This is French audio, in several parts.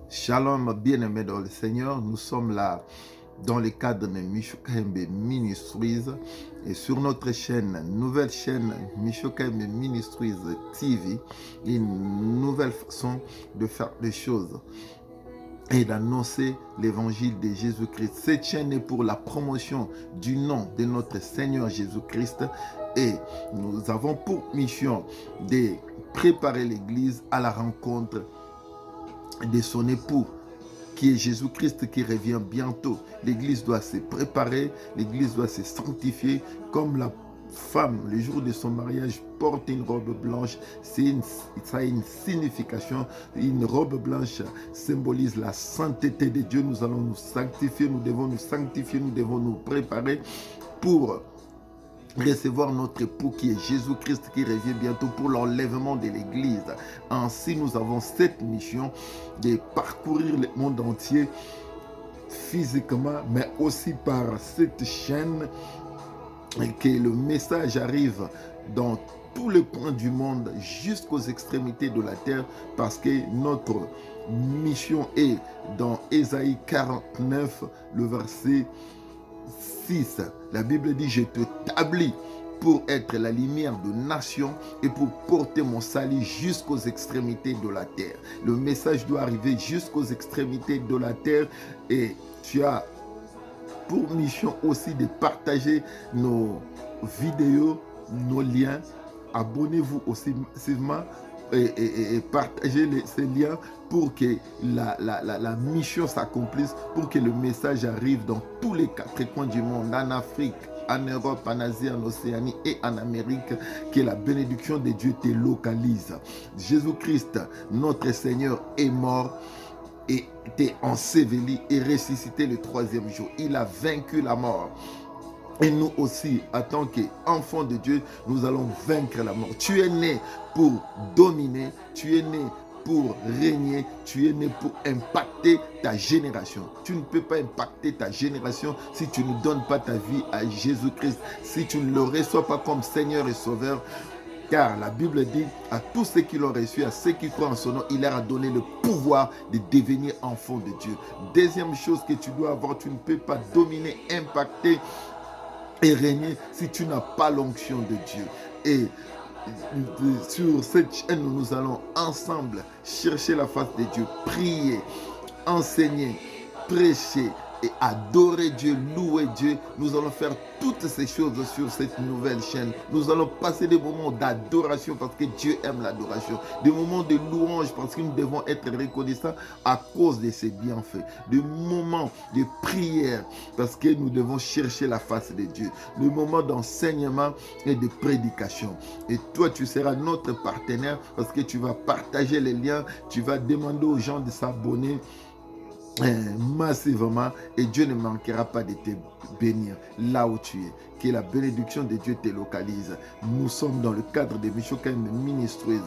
Shalom, bien-aimés dans le Seigneur. Nous sommes là dans le cadre de Mishokaimbe Ministries et sur notre chaîne, nouvelle chaîne Mishokaimbe Ministries TV, une nouvelle façon de faire les choses et d'annoncer l'évangile de Jésus-Christ. Cette chaîne est pour la promotion du nom de notre Seigneur Jésus-Christ et nous avons pour mission de préparer l'Église à la rencontre de son époux, qui est Jésus-Christ qui revient bientôt. L'Église doit se préparer, l'Église doit se sanctifier comme la femme, le jour de son mariage, porte une robe blanche. Ça a une signification. Une robe blanche symbolise la sainteté de Dieu. Nous allons nous sanctifier, nous devons nous sanctifier, nous devons nous préparer pour recevoir notre époux qui est Jésus-Christ qui revient bientôt pour l'enlèvement de l'Église. Ainsi, nous avons cette mission de parcourir le monde entier physiquement, mais aussi par cette chaîne, et que le message arrive dans tous les coins du monde jusqu'aux extrémités de la terre, parce que notre mission est dans Ésaïe 49, le verset 6. La Bible dit: je te t'établis pour être la lumière de nations et pour porter mon salut jusqu'aux extrémités de la terre. Le message doit arriver jusqu'aux extrémités de la terre et tu as pour mission aussi de partager nos vidéos, nos liens. Abonnez-vous aussi massivement et partagez ces liens pour que la mission s'accomplisse, pour que le message arrive dans tous les quatre coins du monde, en Afrique, en Europe, en Asie, en Océanie et en Amérique, que la bénédiction de Dieu te localise. Jésus-Christ, notre Seigneur, est mort et était enseveli et ressuscité le troisième jour. Il a vaincu la mort. Et nous aussi, en tant qu'enfants de Dieu, nous allons vaincre la mort. Tu es né pour dominer, tu es né pour régner, tu es né pour impacter ta génération. Tu ne peux pas impacter ta génération si tu ne donnes pas ta vie à Jésus-Christ, si tu ne le reçois pas comme Seigneur et Sauveur. Car la Bible dit à tous ceux qui l'ont reçu, à ceux qui croient en son nom, il leur a donné le pouvoir de devenir enfants de Dieu. Deuxième chose que tu dois avoir, tu ne peux pas dominer, impacter et régner si tu n'as pas l'onction de Dieu. Et sur cette chaîne, nous allons ensemble chercher la face de Dieu, prier, enseigner, prêcher et adorer Dieu, louer Dieu. Nous allons faire toutes ces choses sur cette nouvelle chaîne. Nous allons passer des moments d'adoration parce que Dieu aime l'adoration. Des moments de louange parce que nous devons être reconnaissants à cause de ses bienfaits. Des moments de prière parce que nous devons chercher la face de Dieu. Des moments d'enseignement et de prédication. Et toi, tu seras notre partenaire parce que tu vas partager les liens. Tu vas demander aux gens de s'abonner massivement et Dieu ne manquera pas de te bénir là où tu es. Que la bénédiction de Dieu te localise. Nous sommes dans le cadre de Mishokaimbe Ministries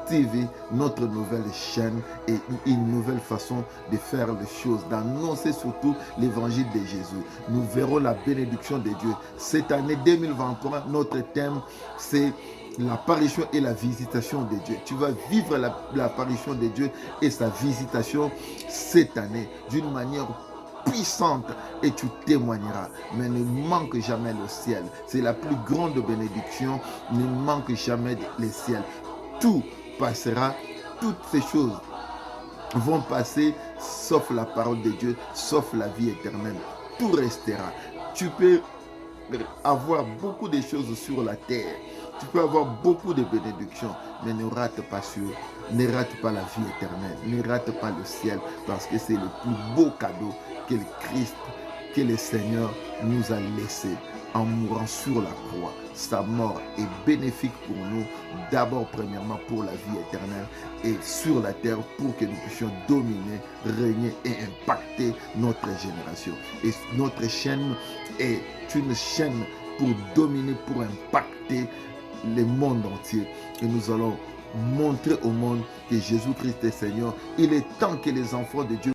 TV, notre nouvelle chaîne et une nouvelle façon de faire les choses, d'annoncer surtout l'évangile de Jésus. Nous verrons la bénédiction de Dieu. Cette année 2023, notre thème c'est l'apparition et la visitation de Dieu. Tu vas vivre l'apparition de Dieu et sa visitation cette année d'une manière puissante et tu témoigneras. Mais ne manque jamais le ciel. C'est la plus grande bénédiction. Ne manque jamais le ciel. Tout passera, toutes ces choses vont passer, sauf la parole de Dieu, sauf la vie éternelle. Tout restera. Tu peux avoir beaucoup de choses sur la terre. Tu peux avoir beaucoup de bénédictions, mais ne rate pas ne rate pas la vie éternelle, ne rate pas le ciel, parce que c'est le plus beau cadeau que le Christ, que le Seigneur nous a laissé en mourant sur la croix. Sa mort est bénéfique pour nous, d'abord premièrement pour la vie éternelle et sur la terre pour que nous puissions dominer, régner et impacter notre génération. Et notre chaîne est une chaîne pour dominer, pour impacter le monde entier. Et nous allons montrer au monde que Jésus-Christ est Seigneur. Il est temps que les enfants de Dieu